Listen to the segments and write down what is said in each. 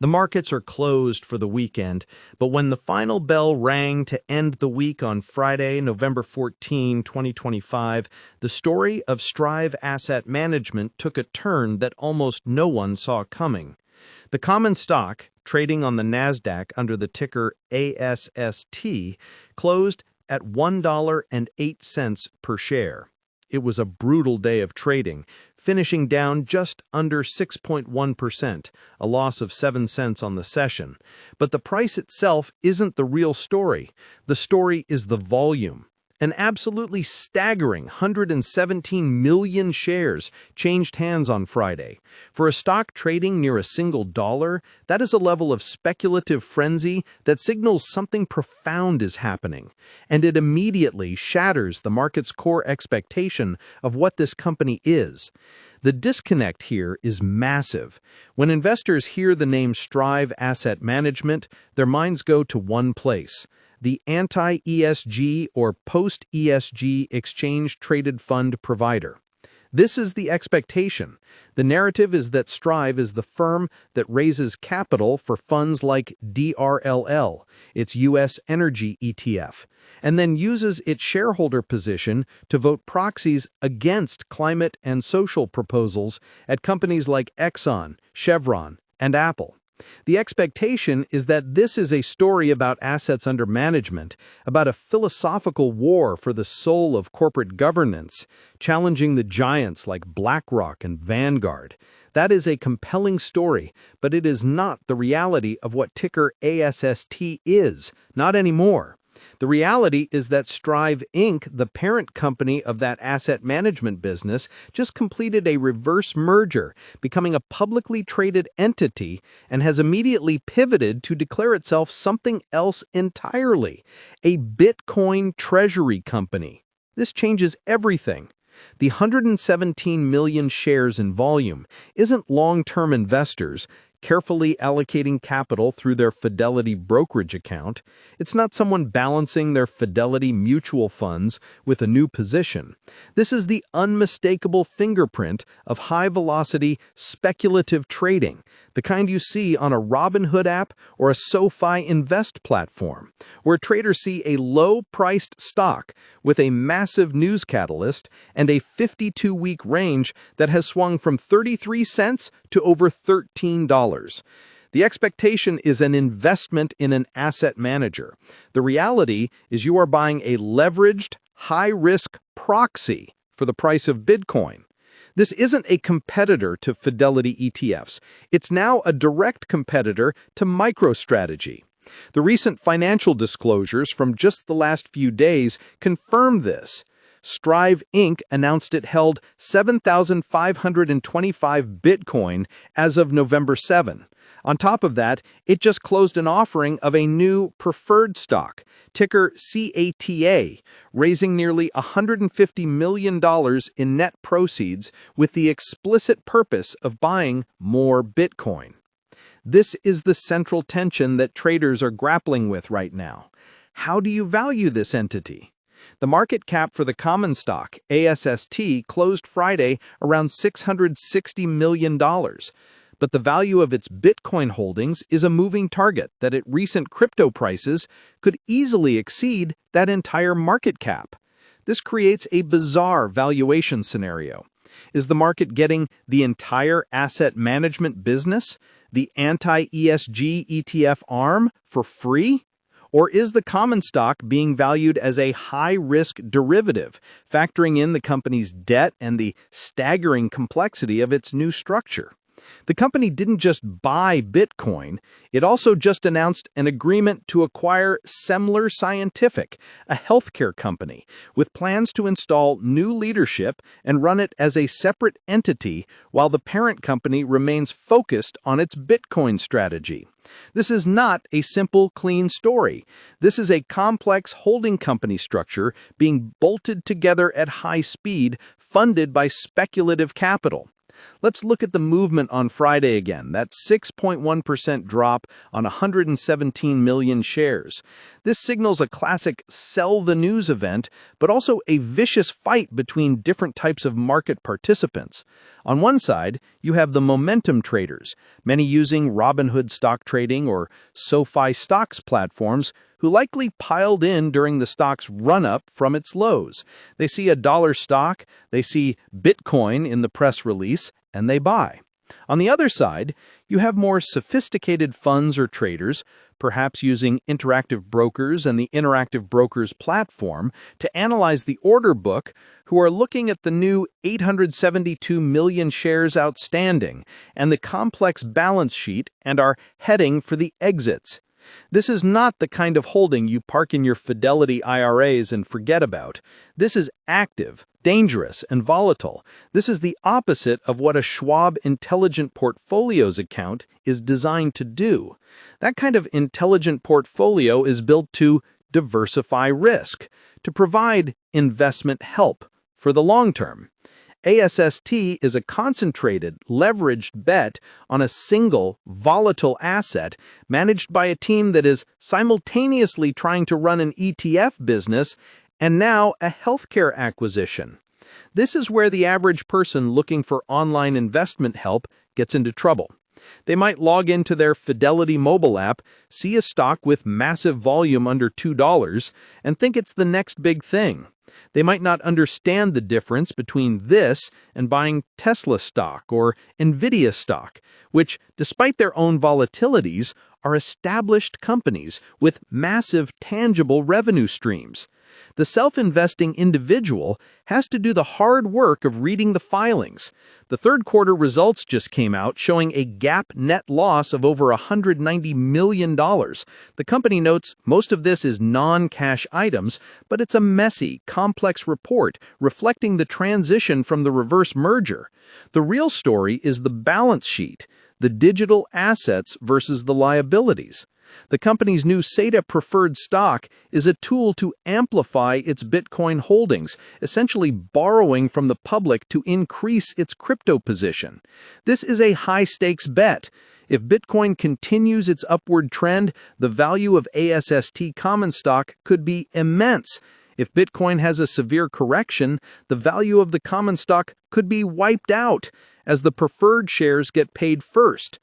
The markets are closed for the weekend, but when the final bell rang to end the week on Friday, November 14, 2025, the story of Strive Asset Management took a turn that almost no one saw coming. The common stock, trading on the NASDAQ under the ticker ASST, closed at $1.08 per share. It was a brutal day of trading, finishing down just under 6.1%, a loss of 7 cents on the session. But the price itself isn't the real story. The story is the volume. An absolutely staggering 117 million shares changed hands on Friday. For a stock trading near a single dollar, that is a level of speculative frenzy that signals something profound is happening, and it immediately shatters the market's core expectation of what this company is. The disconnect here is massive. When investors hear the name Strive Asset Management, their minds go to one place: the anti-ESG or post-ESG exchange-traded fund provider. This is the expectation. The narrative is that Strive is the firm that raises capital for funds like DRLL, its U.S. energy ETF, and then uses its shareholder position to vote proxies against climate and social proposals at companies like Exxon, Chevron, and Apple. The expectation is that this is a story about assets under management, about a philosophical war for the soul of corporate governance, challenging the giants like BlackRock and Vanguard. That is a compelling story, but it is not the reality of what ticker ASST is, not anymore. The reality is that Strive Inc., the parent company of that asset management business, just completed a reverse merger, becoming a publicly traded entity, and has immediately pivoted to declare itself something else entirely: a Bitcoin Treasury company. This changes everything. The 117 million shares in volume isn't long-term investors carefully allocating capital through their Fidelity brokerage account. It's not someone balancing their Fidelity mutual funds with a new position. This is the unmistakable fingerprint of high-velocity, speculative trading, the kind you see on a Robinhood app or a SoFi Invest platform, where traders see a low-priced stock with a massive news catalyst and a 52-week range that has swung from 33 cents to over $13. The expectation is an investment in an asset manager. The reality is you are buying a leveraged, high-risk proxy for the price of Bitcoin. This isn't a competitor to Fidelity ETFs. It's now a direct competitor to microstrategy. The recent financial disclosures from just the last few days confirm this. Strive Inc. announced it held 7,525 Bitcoin as of November 7. On top of that, it just closed an offering of a new preferred stock, ticker SATA, raising nearly $150 million in net proceeds with the explicit purpose of buying more Bitcoin. This is the central tension that traders are grappling with right now. How do you value this entity? The market cap for the common stock, ASST, closed Friday around $660 million. But the value of its Bitcoin holdings is a moving target that at recent crypto prices could easily exceed that entire market cap. This creates a bizarre valuation scenario. Is the market getting the entire asset management business, the anti-ESG ETF arm, for free? Or is the common stock being valued as a high-risk derivative, factoring in the company's debt and the staggering complexity of its new structure? The company didn't just buy Bitcoin, it also just announced an agreement to acquire Semler Scientific, a healthcare company, with plans to install new leadership and run it as a separate entity while the parent company remains focused on its Bitcoin strategy. This is not a simple, clean story. This is a complex holding company structure being bolted together at high speed, funded by speculative capital. Let's look at the movement on Friday again. That's 6.1% drop on 117 million shares. This signals a classic sell the news event, but also a vicious fight between different types of market participants. On one side, you have the momentum traders, many using Robinhood stock trading or SoFi stocks platforms, who likely piled in during the stock's run-up from its lows. They see a dollar stock, they see Bitcoin in the press release, and they buy. On the other side, you have more sophisticated funds or traders, perhaps using Interactive Brokers and the Interactive Brokers platform to analyze the order book, who are looking at the new 872 million shares outstanding and the complex balance sheet and are heading for the exits. This is not the kind of holding you park in your Fidelity IRAs and forget about. This is active, dangerous, and volatile. This is the opposite of what a Schwab Intelligent Portfolios account is designed to do. That kind of intelligent portfolio is built to diversify risk, to provide investment help for the long term. ASST is a concentrated, leveraged bet on a single, volatile asset managed by a team that is simultaneously trying to run an ETF business and now a healthcare acquisition. This is where the average person looking for online investment help gets into trouble. They might log into their Fidelity mobile app, see a stock with massive volume under $2, and think it's the next big thing. They might not understand the difference between this and buying Tesla stock or Nvidia stock, which, despite their own volatilities, are established companies with massive tangible revenue streams. The self-investing individual has to do the hard work of reading the filings. The third quarter results just came out showing a GAAP net loss of over $190 million. The company notes most of this is non-cash items, but it's a messy, complex report reflecting the transition from the reverse merger. The real story is the balance sheet, the digital assets versus the liabilities. The company's new SATA preferred stock is a tool to amplify its Bitcoin holdings, essentially borrowing from the public to increase its crypto position. This is a high-stakes bet. If Bitcoin continues its upward trend, the value of ASST common stock could be immense. If Bitcoin has a severe correction, the value of the common stock could be wiped out, as the preferred shares get paid first.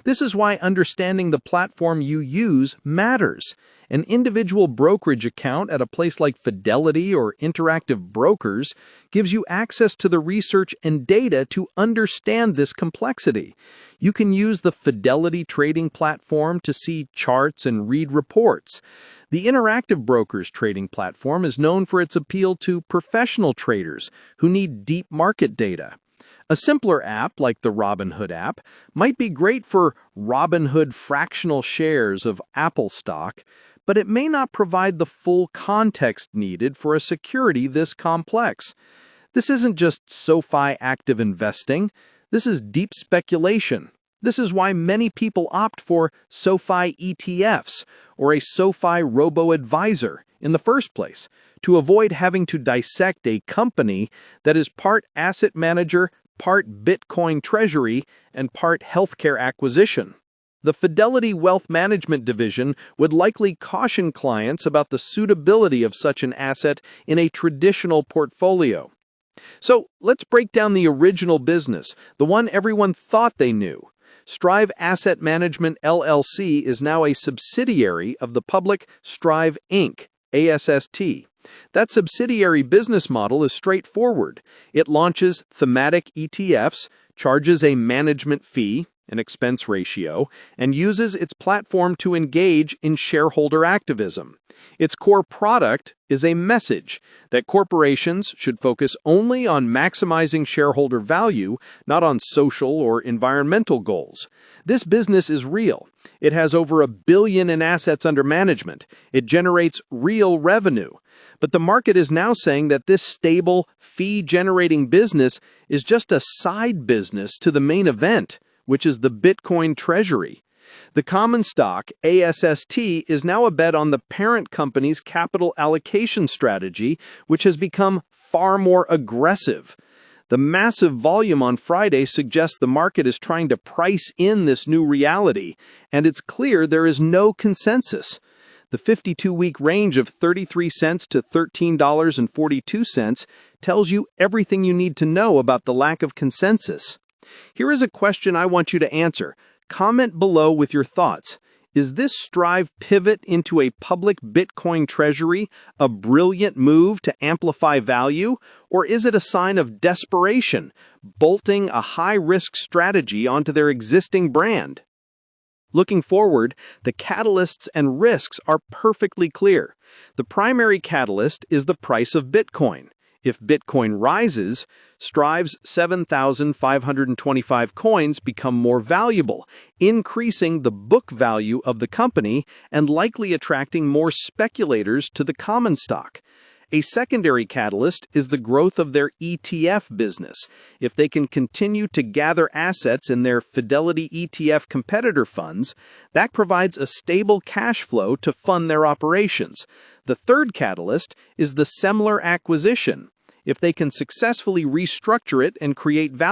This is why understanding the platform you use matters. An individual brokerage account at a place like Fidelity or Interactive Brokers gives you access to the research and data to understand this complexity. You can use the Fidelity trading platform to see charts and read reports. The Interactive Brokers trading platform is known for its appeal to professional traders who need deep market data. A simpler app, like the Robinhood app, might be great for Robinhood fractional shares of Apple stock, but it may not provide the full context needed for a security this complex. This isn't just SoFi active investing, this is deep speculation. This is why many people opt for SoFi ETFs or a SoFi robo-advisor in the first place, to avoid having to dissect a company that is part asset manager, part Bitcoin Treasury, and part healthcare acquisition. The Fidelity Wealth Management Division would likely caution clients about the suitability of such an asset in a traditional portfolio. So let's break down the original business, the one everyone thought they knew. Strive Asset Management LLC is now a subsidiary of the public Strive Inc., ASST. That subsidiary business model is straightforward. It launches thematic ETFs, charges a management fee, an expense ratio, and uses its platform to engage in shareholder activism. Its core product is a message that corporations should focus only on maximizing shareholder value, not on social or environmental goals. This business is real. It has over $1 billion in assets under management. It generates real revenue. But the market is now saying that this stable, fee-generating business is just a side business to the main event, which is the Bitcoin Treasury. The common stock, ASST, is now a bet on the parent company's capital allocation strategy, which has become far more aggressive. The massive volume on Friday suggests the market is trying to price in this new reality, and it's clear there is no consensus. The 52-week range of 33 cents to $13.42 tells you everything you need to know about the lack of consensus. Here is a question I want you to answer. Comment below with your thoughts. Is this Strive pivot into a public Bitcoin treasury a brilliant move to amplify value, or is it a sign of desperation, bolting a high-risk strategy onto their existing brand? Looking forward, the catalysts and risks are perfectly clear. The primary catalyst is the price of Bitcoin. If Bitcoin rises, Strive's 7,525 coins become more valuable, increasing the book value of the company and likely attracting more speculators to the common stock. A secondary catalyst is the growth of their ETF business. If they can continue to gather assets in their Fidelity ETF competitor funds, that provides a stable cash flow to fund their operations. The third catalyst is the Semler acquisition. If they can successfully restructure it and create value